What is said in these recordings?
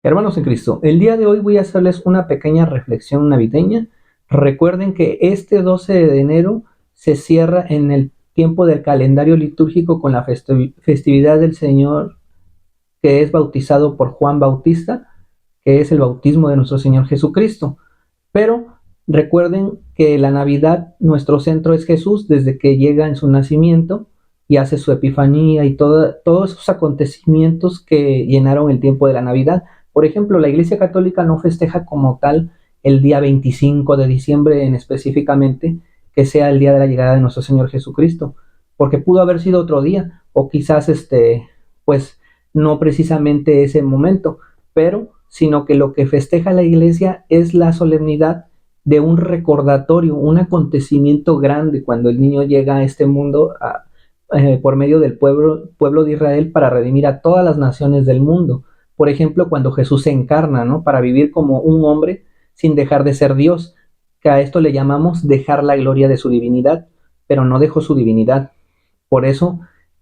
Hermanos en Cristo, el día de hoy voy a hacerles una pequeña reflexión navideña. Recuerden que este 12 de enero se cierra en el tiempo del calendario litúrgico con la festividad del Señor que es bautizado por Juan Bautista, que es el bautismo de nuestro Señor Jesucristo. Pero recuerden que la Navidad, nuestro centro es Jesús desde que llega en su nacimiento y hace su epifanía y todos esos acontecimientos que llenaron el tiempo de la Navidad. Por ejemplo, la Iglesia Católica no festeja como tal el día 25 de diciembre en específicamente, que sea el día de la llegada de nuestro Señor Jesucristo, porque pudo haber sido otro día, o quizás pues no precisamente ese momento, pero sino que lo que festeja la iglesia es la solemnidad de un recordatorio, un acontecimiento grande cuando el niño llega a este mundo por medio del pueblo de Israel para redimir a todas las naciones del mundo. Por ejemplo, cuando Jesús se encarna, ¿no? Para vivir como un hombre sin dejar de ser Dios, que a esto le llamamos dejar la gloria de su divinidad, pero no dejó su divinidad. Por eso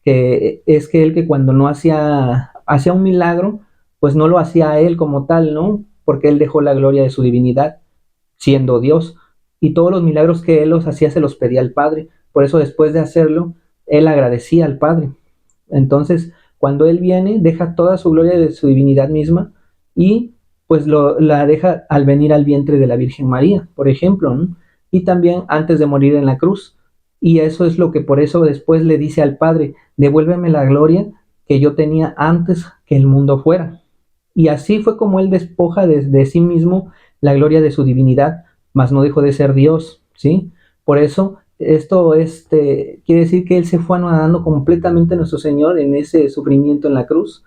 que es que él que cuando no hacía un milagro, pues no lo hacía a él como tal, ¿no? Porque él dejó la gloria de su divinidad, siendo Dios. Y todos los milagros que él los hacía se los pedía al Padre. Por eso después de hacerlo, él agradecía al Padre. Entonces, cuando él viene, deja toda su gloria de su divinidad misma y pues la deja al venir al vientre de la Virgen María, por ejemplo, ¿no? Y también antes de morir en la cruz. Y eso es lo que por eso después le dice al Padre, devuélveme la gloria que yo tenía antes que el mundo fuera. Y así fue como él despoja de sí mismo la gloria de su divinidad, mas no dejó de ser Dios, ¿sí? Por eso esto quiere decir que él se fue anonadando completamente a nuestro Señor en ese sufrimiento en la cruz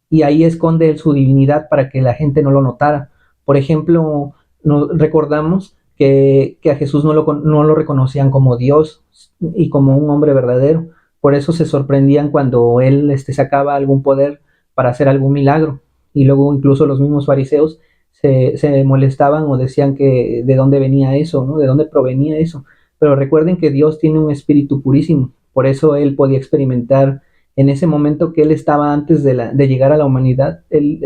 y ahí esconde él su divinidad para que la gente no lo notara. Por ejemplo, recordamos que a Jesús no lo reconocían como Dios y como un hombre verdadero. Por eso se sorprendían cuando él sacaba algún poder para hacer algún milagro. Y luego incluso los mismos fariseos se molestaban o decían que de dónde venía eso, ¿no? De dónde provenía eso. Pero recuerden que Dios tiene un espíritu purísimo. Por eso él podía experimentar en ese momento que él estaba antes de llegar a la humanidad, él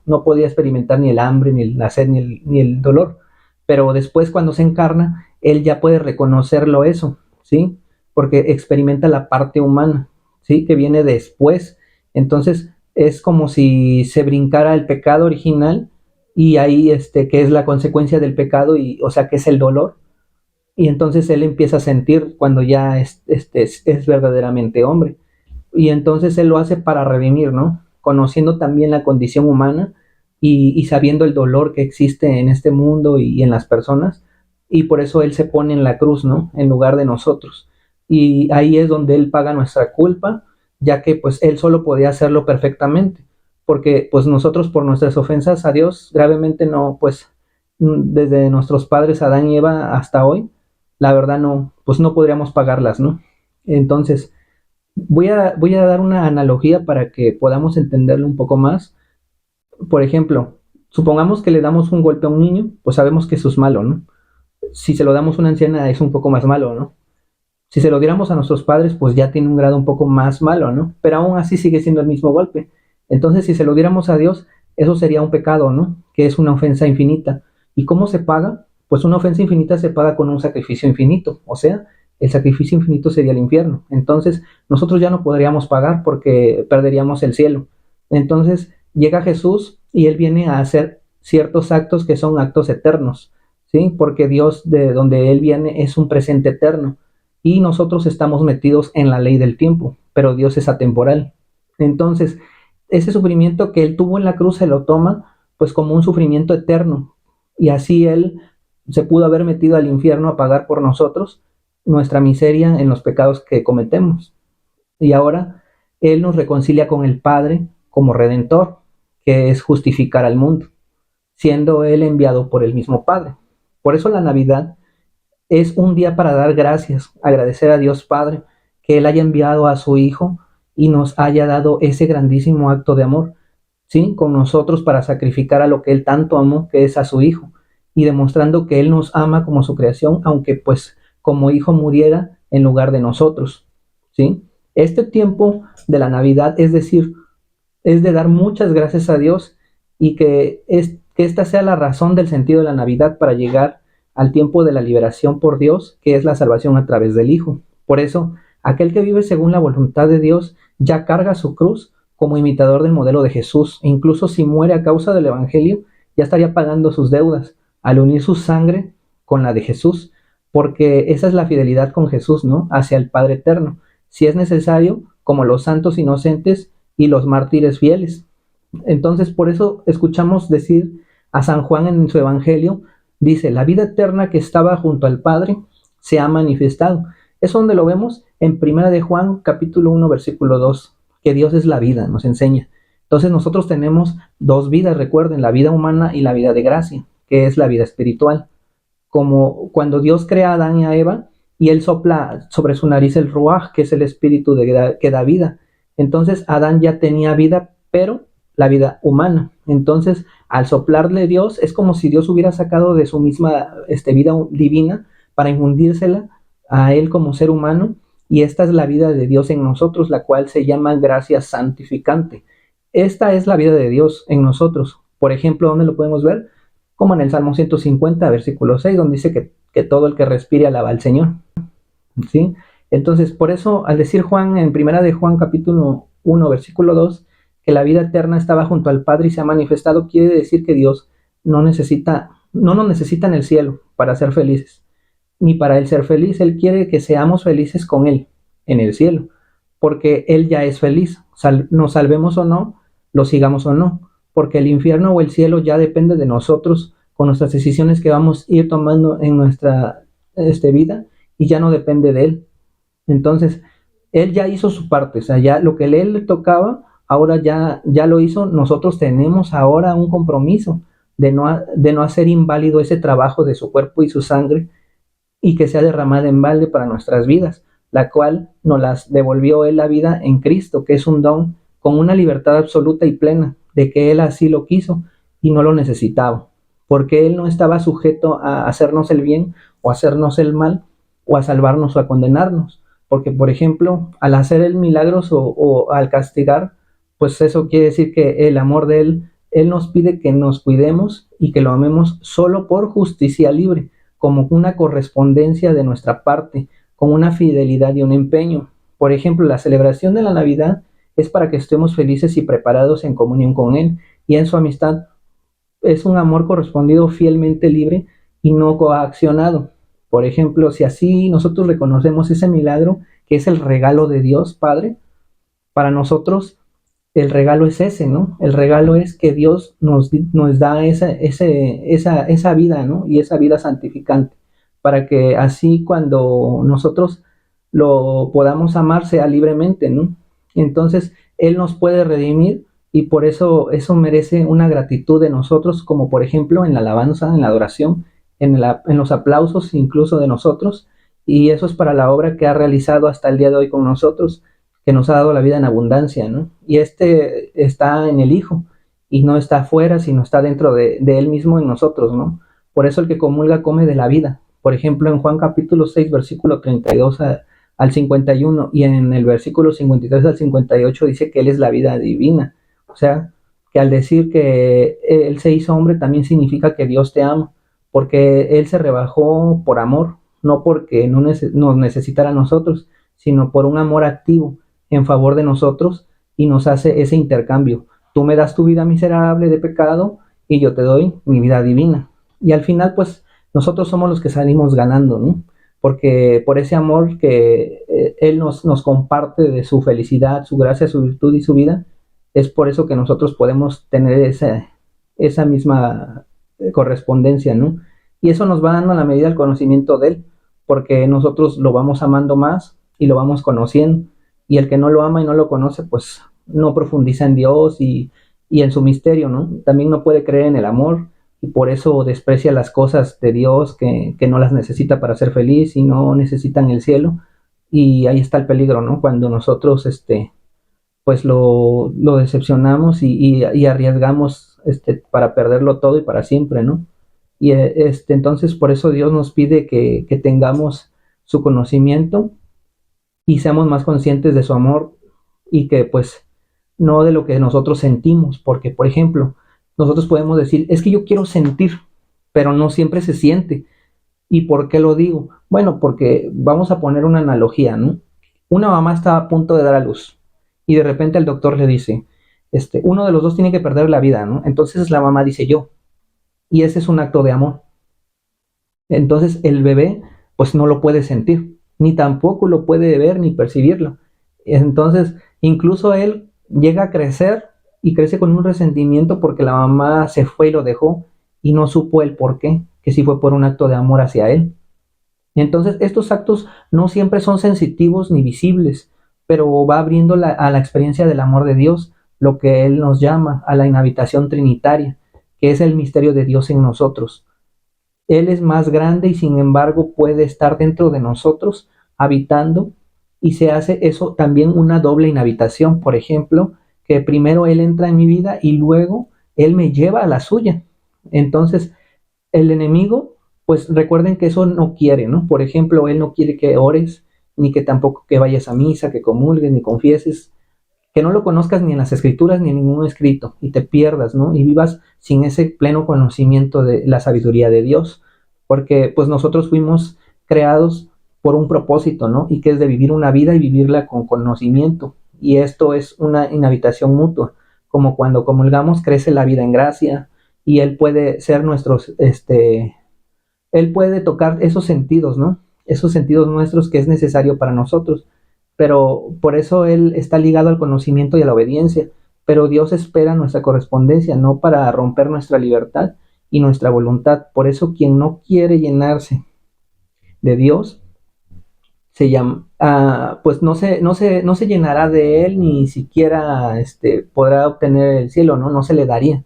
no podía experimentar ni el hambre, ni la sed, ni el dolor. Pero después cuando se encarna, él ya puede reconocerlo eso, ¿sí? Porque experimenta la parte humana, ¿sí? Que viene después. Entonces es como si se brincara el pecado original y ahí que es la consecuencia del pecado y o sea que es el dolor y entonces él empieza a sentir cuando ya es verdaderamente hombre y entonces él lo hace para redimir, ¿no? Conociendo también la condición humana y sabiendo el dolor que existe en este mundo y en las personas, y por eso él se pone en la cruz, ¿no? En lugar de nosotros. Y ahí es donde él paga nuestra culpa, ya que pues él solo podía hacerlo perfectamente, porque pues nosotros por nuestras ofensas a Dios gravemente no, pues desde nuestros padres Adán y Eva hasta hoy, la verdad no, pues no podríamos pagarlas, ¿no? Entonces, voy a dar una analogía para que podamos entenderlo un poco más. Por ejemplo, supongamos que le damos un golpe a un niño, pues sabemos que eso es malo, ¿no? Si se lo damos a una anciana es un poco más malo, ¿no? Si se lo diéramos a nuestros padres, pues ya tiene un grado un poco más malo, ¿no? Pero aún así sigue siendo el mismo golpe. Entonces, si se lo diéramos a Dios, eso sería un pecado, ¿no? Que es una ofensa infinita. ¿Y cómo se paga? Pues una ofensa infinita se paga con un sacrificio infinito. O sea, el sacrificio infinito sería el infierno. Entonces, nosotros ya no podríamos pagar porque perderíamos el cielo. Entonces, llega Jesús y Él viene a hacer ciertos actos que son actos eternos, ¿sí? Porque Dios, de donde Él viene, es un presente eterno y nosotros estamos metidos en la ley del tiempo, pero Dios es atemporal. Entonces, ese sufrimiento que Él tuvo en la cruz se lo toma pues como un sufrimiento eterno y así Él se pudo haber metido al infierno a pagar por nosotros nuestra miseria en los pecados que cometemos. Y ahora Él nos reconcilia con el Padre como redentor, que es justificar al mundo, siendo Él enviado por el mismo Padre. Por eso la Navidad es un día para dar gracias, agradecer a Dios Padre que Él haya enviado a su Hijo y nos haya dado ese grandísimo acto de amor, ¿sí? Con nosotros para sacrificar a lo que Él tanto amó, que es a su Hijo, y demostrando que Él nos ama como su creación, aunque pues como Hijo muriera en lugar de nosotros, ¿sí? Este tiempo de la Navidad, es decir, es de dar muchas gracias a Dios y que esta sea la razón del sentido de la Navidad para llegar al tiempo de la liberación por Dios, que es la salvación a través del Hijo. Por eso, aquel que vive según la voluntad de Dios ya carga su cruz como imitador del modelo de Jesús, e incluso si muere a causa del Evangelio, ya estaría pagando sus deudas al unir su sangre con la de Jesús, porque esa es la fidelidad con Jesús, ¿no? Hacia el Padre Eterno, si es necesario, como los santos inocentes y los mártires fieles. Entonces, por eso escuchamos decir a San Juan en su Evangelio, dice, la vida eterna que estaba junto al Padre se ha manifestado. Es donde lo vemos en Primera de Juan, capítulo 1, versículo 2, que Dios es la vida, nos enseña. Entonces nosotros tenemos dos vidas, recuerden, la vida humana y la vida de gracia, que es la vida espiritual. Como cuando Dios crea a Adán y a Eva, y él sopla sobre su nariz el ruaj, que es el espíritu que da vida. Entonces Adán ya tenía vida, pero la vida humana. Entonces, al soplarle Dios, es como si Dios hubiera sacado de su misma vida divina para infundírsela a él como ser humano, y esta es la vida de Dios en nosotros, la cual se llama gracia santificante. Esta es la vida de Dios en nosotros. Por ejemplo, ¿dónde lo podemos ver? Como en el Salmo 150, versículo 6, donde dice que todo el que respire alaba al Señor. ¿Sí? Entonces, por eso, al decir Juan, en Primera de Juan, capítulo 1, versículo 2, que la vida eterna estaba junto al Padre y se ha manifestado, quiere decir que Dios no nos necesita en el cielo para ser felices, ni para Él ser feliz. Él quiere que seamos felices con Él en el cielo, porque Él ya es feliz. Nos salvemos o no, lo sigamos o no, porque el infierno o el cielo ya depende de nosotros con nuestras decisiones que vamos a ir tomando en nuestra vida, y ya no depende de Él. Entonces, Él ya hizo su parte, o sea, ya lo que a Él le tocaba, ahora ya lo hizo. Nosotros tenemos ahora un compromiso de no hacer inválido ese trabajo de su cuerpo y su sangre, y que sea derramada en balde para nuestras vidas, la cual nos las devolvió Él la vida en Cristo, que es un don con una libertad absoluta y plena, de que Él así lo quiso y no lo necesitaba, porque Él no estaba sujeto a hacernos el bien o hacernos el mal, o a salvarnos o a condenarnos, porque por ejemplo, al hacer el milagros o al castigar, pues eso quiere decir que el amor de Él nos pide que nos cuidemos y que lo amemos solo por justicia libre, como una correspondencia de nuestra parte, como una fidelidad y un empeño. Por ejemplo, la celebración de la Navidad es para que estemos felices y preparados en comunión con Él, y en su amistad es un amor correspondido fielmente libre y no coaccionado. Por ejemplo, si así nosotros reconocemos ese milagro que es el regalo de Dios Padre, para nosotros el regalo es ese, ¿no? El regalo es que Dios nos da esa vida, ¿no? Y esa vida santificante, para que así cuando nosotros lo podamos amar sea libremente, ¿no? Entonces, Él nos puede redimir, y por eso merece una gratitud de nosotros, como por ejemplo en la alabanza, en la adoración, en los aplausos incluso de nosotros, y eso es para la obra que ha realizado hasta el día de hoy con nosotros, que nos ha dado la vida en abundancia, ¿no? Y está en el Hijo, y no está afuera, sino está dentro de Él mismo en nosotros, ¿no? Por eso el que comulga come de la vida. Por ejemplo, en Juan capítulo 6, versículo 32 al 51, y en el versículo 53 al 58 dice que Él es la vida divina. O sea, que al decir que Él se hizo hombre también significa que Dios te ama, porque Él se rebajó por amor, no porque nos necesitara a nosotros, sino por un amor activo en favor de nosotros, y nos hace ese intercambio. Tú me das tu vida miserable de pecado y yo te doy mi vida divina. Y al final, pues, nosotros somos los que salimos ganando, ¿no? Porque por ese amor que Él nos comparte de su felicidad, su gracia, su virtud y su vida, es por eso que nosotros podemos tener esa misma correspondencia, ¿no? Y eso nos va dando a la medida del conocimiento de Él, porque nosotros lo vamos amando más y lo vamos conociendo. Y el que no lo ama y no lo conoce, pues no profundiza en Dios y en su misterio, ¿no? También no puede creer en el amor, y por eso desprecia las cosas de Dios que no las necesita para ser feliz y no necesitan el cielo. Y ahí está el peligro, ¿no? Cuando nosotros, pues lo decepcionamos y arriesgamos, para perderlo todo y para siempre, ¿no? Y entonces por eso Dios nos pide que tengamos su conocimiento y seamos más conscientes de su amor, y que pues no de lo que nosotros sentimos, porque por ejemplo, nosotros podemos decir, es que yo quiero sentir, pero no siempre se siente. ¿Y por qué lo digo? Bueno, porque vamos a poner una analogía, ¿no? Una mamá está a punto de dar a luz y de repente el doctor le dice, uno de los dos tiene que perder la vida, ¿no? Entonces la mamá dice yo, y ese es un acto de amor. Entonces el bebé pues no lo puede sentir, ni tampoco lo puede ver ni percibirlo. Entonces incluso él llega a crecer y crece con un resentimiento porque la mamá se fue y lo dejó y no supo el por qué, que si fue por un acto de amor hacia él. Entonces estos actos no siempre son sensitivos ni visibles, pero va abriendo a la experiencia del amor de Dios, lo que Él nos llama a la inhabitación trinitaria, que es el misterio de Dios en nosotros. Él es más grande y sin embargo puede estar dentro de nosotros, habitando, y se hace eso también una doble inhabitación. Por ejemplo, que primero Él entra en mi vida y luego Él me lleva a la suya. Entonces, el enemigo, pues recuerden que eso no quiere, ¿no? Por ejemplo, Él no quiere que ores, ni que tampoco que vayas a misa, que comulgues, ni confieses, que no lo conozcas ni en las escrituras ni en ningún escrito y te pierdas, ¿no? Y vivas sin ese pleno conocimiento de la sabiduría de Dios, porque pues nosotros fuimos creados por un propósito, ¿no? Y que es de vivir una vida y vivirla con conocimiento. Y esto es una inhabitación mutua, como cuando comulgamos crece la vida en gracia y Él puede ser Él puede tocar esos sentidos, ¿no? Esos sentidos nuestros que es necesario para nosotros, pero por eso Él está ligado al conocimiento y a la obediencia, pero Dios espera nuestra correspondencia, no para romper nuestra libertad y nuestra voluntad. Por eso quien no quiere llenarse de Dios, se llama, pues no se llenará de Él, ni siquiera podrá obtener el cielo, ¿no? No se le daría,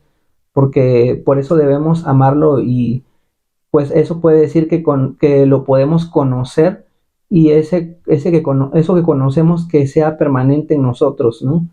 porque por eso debemos amarlo y pues eso puede decir que lo podemos conocer y eso que conocemos que sea permanente en nosotros, ¿no?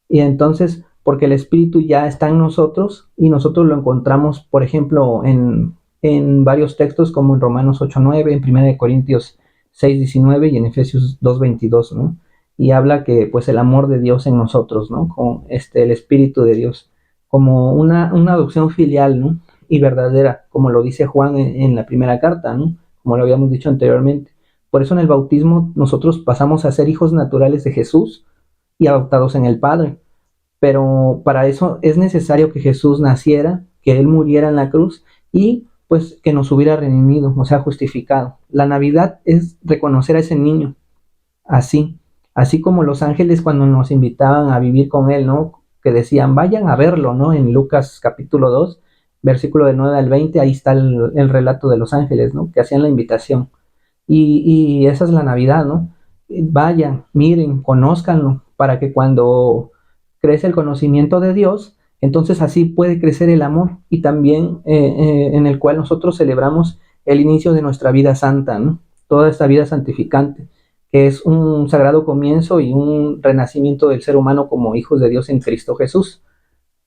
Y entonces, porque el Espíritu ya está en nosotros y nosotros lo encontramos, por ejemplo, en varios textos como en Romanos 8:9, en 1 Corintios 6:19 y en Efesios 2:22, ¿no? Y habla que pues el amor de Dios en nosotros, ¿no? Con el Espíritu de Dios, como una adopción filial, ¿no? Y verdadera, como lo dice Juan en la primera carta, ¿no? Como lo habíamos dicho anteriormente. Por eso en el bautismo nosotros pasamos a ser hijos naturales de Jesús y adoptados en el Padre. Pero para eso es necesario que Jesús naciera, que Él muriera en la cruz y pues que nos hubiera redimido, o sea, justificado. La Navidad es reconocer a ese niño, así, así como los ángeles cuando nos invitaban a vivir con Él, ¿no? Que decían, vayan a verlo, ¿no? En Lucas capítulo 2, versículo del 9 al 20, ahí está el relato de los ángeles, ¿no? Que hacían la invitación. Y esa es la Navidad, ¿no? Vayan, miren, conózcanlo, para que cuando crece el conocimiento de Dios, entonces así puede crecer el amor y también en el cual nosotros celebramos el inicio de nuestra vida santa, ¿no? Toda esta vida santificante, que es un sagrado comienzo y un renacimiento del ser humano como hijos de Dios en Cristo Jesús.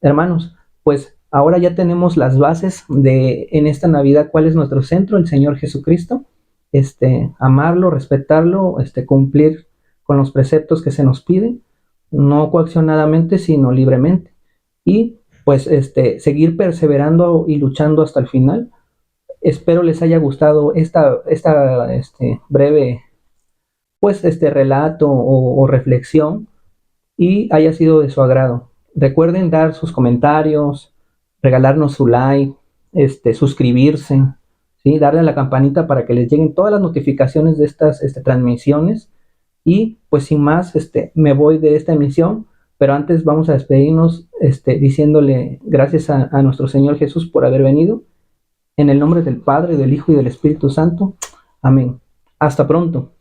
Hermanos, pues ahora ya tenemos las bases de en esta Navidad cuál es nuestro centro, el Señor Jesucristo, amarlo, respetarlo, cumplir con los preceptos que se nos piden, no coaccionadamente, sino libremente. Y pues seguir perseverando y luchando hasta el final. Espero les haya gustado esta breve pues relato o reflexión y haya sido de su agrado. Recuerden dar sus comentarios, regalarnos su like, suscribirse, ¿sí? Darle a la campanita para que les lleguen todas las notificaciones de estas transmisiones. Y pues sin más, me voy de esta emisión, pero antes vamos a despedirnos diciéndole gracias a nuestro Señor Jesús por haber venido. En el nombre del Padre, del Hijo y del Espíritu Santo. Amén. Hasta pronto.